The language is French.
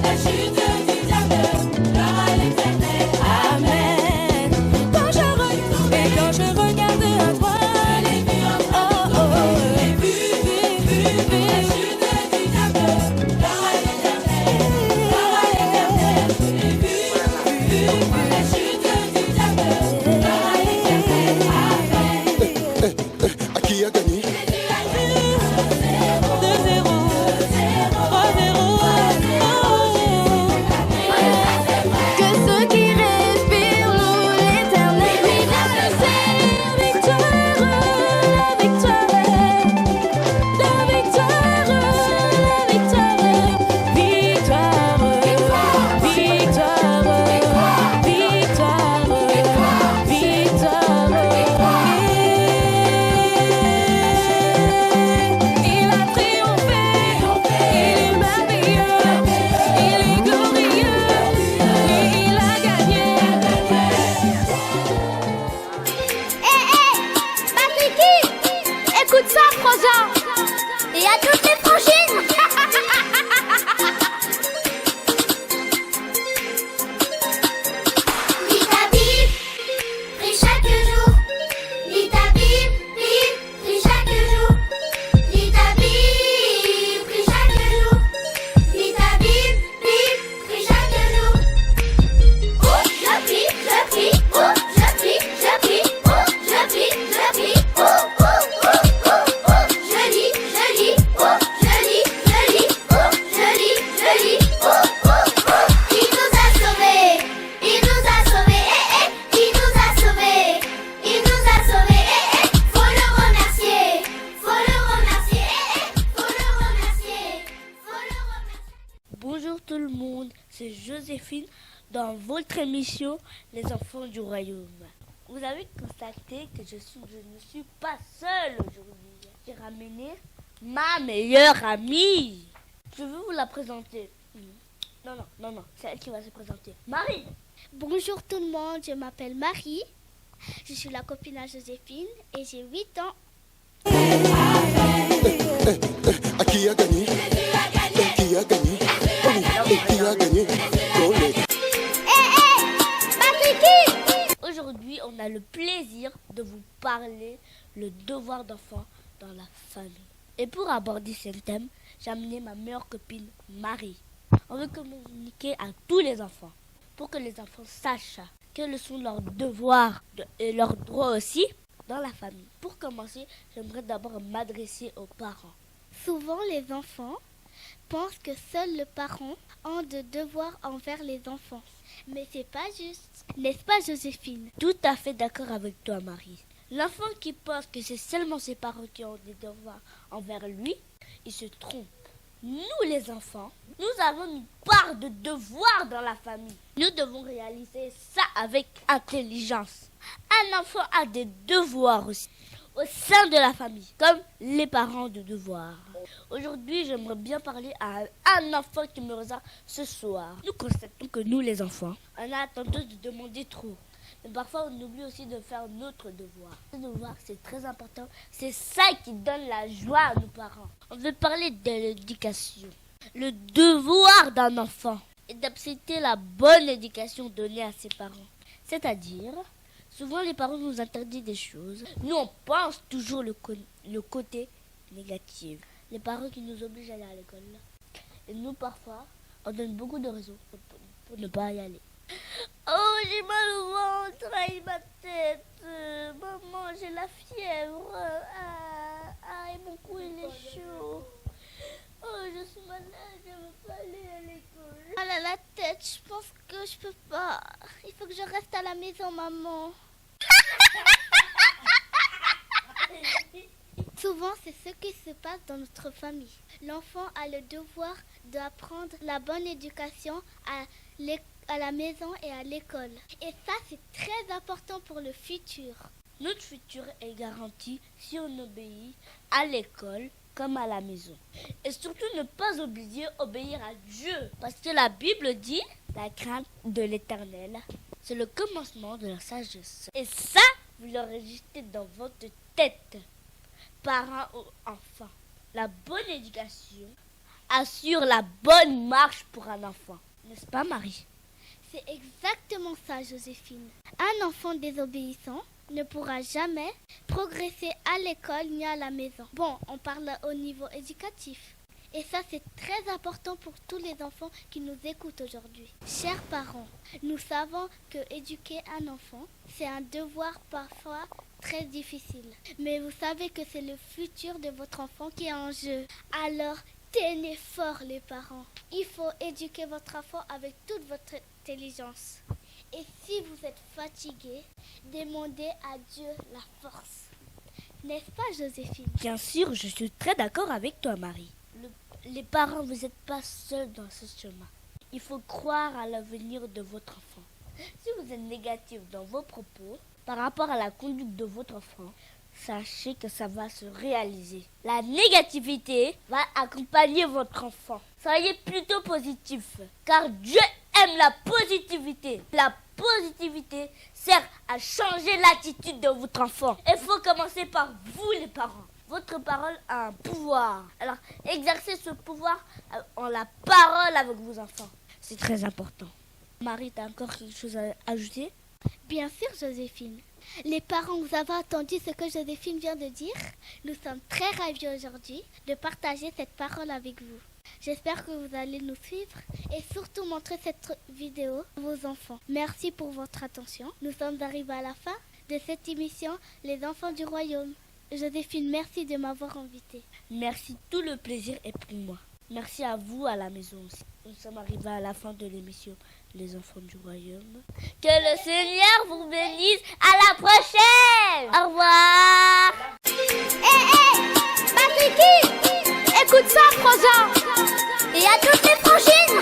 la chute du diable, gloire à l'Éternel. Amen. Quand je regarde à toi, je l'ai vu en je l'ai vu, la chute du diable, gloire à l'Éternel, gloire à l'Éternel. Je l'ai vu, la chute du diable, gloire à l'Éternel. Amen. À qui a gagné? Écoute ça, Froza. Et à toutes les frangines. Lis ta Bible, prie chaque jour. Lis ta Bible, prie chaque jour. Lis ta Bible, prie chaque jour. Lis ta Bible, prie chaque jour. Oh, je prie, oh, je prie, oh, je prie, oh, oh, oh, oh. Je lis, oh, je lis, oh, je lis, oh, oh, oh. Il nous a sauvés, il nous a sauvés, il nous a sauvés, il nous a sauvés, faut le remercier, faut le remercier, faut le remercier, faut le remercier. Bonjour tout le monde, c'est Joséphine dans votre émission Les enfants du royaume. Vous avez constaté que je ne suis pas seule aujourd'hui. J'ai ramené ma meilleure amie. Je veux vous la présenter. Non, c'est elle qui va se présenter. Marie. Bonjour tout le monde, je m'appelle Marie, je suis la copine à Joséphine et j'ai 8 ans. À qui a gagné? Qui a gagné? Qui a gagné? Aujourd'hui, on a le plaisir de vous parler le devoir d'enfant dans la famille. Et pour aborder ce thème, j'ai amené ma meilleure copine Marie. On veut communiquer à tous les enfants pour que les enfants sachent quels sont leurs devoirs et leurs droits aussi dans la famille. Pour commencer, j'aimerais d'abord m'adresser aux parents. Souvent, les enfants pensent que seuls les parents ont de devoirs envers les enfants. Mais c'est pas juste, n'est-ce pas Joséphine? Tout à fait d'accord avec toi, Marie. L'enfant qui pense que c'est seulement ses parents qui ont des devoirs envers lui, il se trompe. Nous, les enfants, nous avons une part de devoir dans la famille. Nous devons réaliser ça avec intelligence. Un enfant a des devoirs aussi au sein de la famille, comme les parents de devoirs. Aujourd'hui, j'aimerais bien parler à un enfant qui me regarde ce soir. Nous constatons que nous, les enfants, on a tendance de demander trop. Mais parfois, on oublie aussi de faire notre devoir. Ce devoir, c'est très important. C'est ça qui donne la joie à nos parents. On veut parler de l'éducation. Le devoir d'un enfant est d'accepter la bonne éducation donnée à ses parents. C'est-à-dire, souvent les parents nous interdisent des choses. Nous, on pense toujours le côté négatif. Les parents qui nous obligent à aller à l'école. Et nous, parfois, on donne beaucoup de raisons pour ne pas y aller. Oh, j'ai mal au ventre, et ma tête. Maman, j'ai la fièvre. Et mon cou, il est chaud. Oh, je suis malade, je ne veux pas aller à l'école. Ah là, la tête, je pense que je peux pas. Il faut que je reste à la maison, maman. Souvent, c'est ce qui se passe dans notre famille. L'enfant a le devoir d'apprendre la bonne éducation à la maison et à l'école. Et ça, c'est très important pour le futur. Notre futur est garanti si on obéit à l'école comme à la maison. Et surtout ne pas oublier obéir à Dieu. Parce que la Bible dit, la crainte de l'Éternel, c'est le commencement de la sagesse. Et ça, vous l'enregistrez dans votre tête, parents ou enfants. La bonne éducation assure la bonne marche pour un enfant. N'est-ce pas, Marie? C'est exactement ça, Joséphine. Un enfant désobéissant ne pourra jamais progresser à l'école ni à la maison. Bon, on parle au niveau éducatif. Et ça, c'est très important pour tous les enfants qui nous écoutent aujourd'hui. Chers parents, nous savons que éduquer un enfant, c'est un devoir parfois très difficile. Mais vous savez que c'est le futur de votre enfant qui est en jeu. Alors, tenez fort les parents. Il faut éduquer votre enfant avec toute votre intelligence. Et si vous êtes fatigué, demandez à Dieu la force. N'est-ce pas, Joséphine? Bien sûr, je suis très d'accord avec toi, Marie. Les parents, vous n'êtes pas seuls dans ce chemin. Il faut croire à l'avenir de votre enfant. Si vous êtes négatif dans vos propos par rapport à la conduite de votre enfant, sachez que ça va se réaliser. La négativité va accompagner votre enfant. Soyez plutôt positif, car Dieu aime la positivité. La positivité sert à changer l'attitude de votre enfant. Il faut commencer par vous, les parents. Votre parole a un pouvoir. Alors, exercez ce pouvoir en la parole avec vos enfants. C'est très important. Marie, tu as encore quelque chose à ajouter? Bien sûr, Joséphine. Les parents, vous avez entendu ce que Joséphine vient de dire? Nous sommes très ravis aujourd'hui de partager cette parole avec vous. J'espère que vous allez nous suivre et surtout montrer cette vidéo à vos enfants. Merci pour votre attention. Nous sommes arrivés à la fin de cette émission Les enfants du royaume. Joséphine, merci de m'avoir invitée. Merci, tout le plaisir est pour moi. Merci à vous à la maison aussi. Nous sommes arrivés à la fin de l'émission Les enfants du royaume. Que le Seigneur vous bénisse. À la prochaine. Au revoir. Patricky, écoute ça, Froza. Et à toutes les franchines.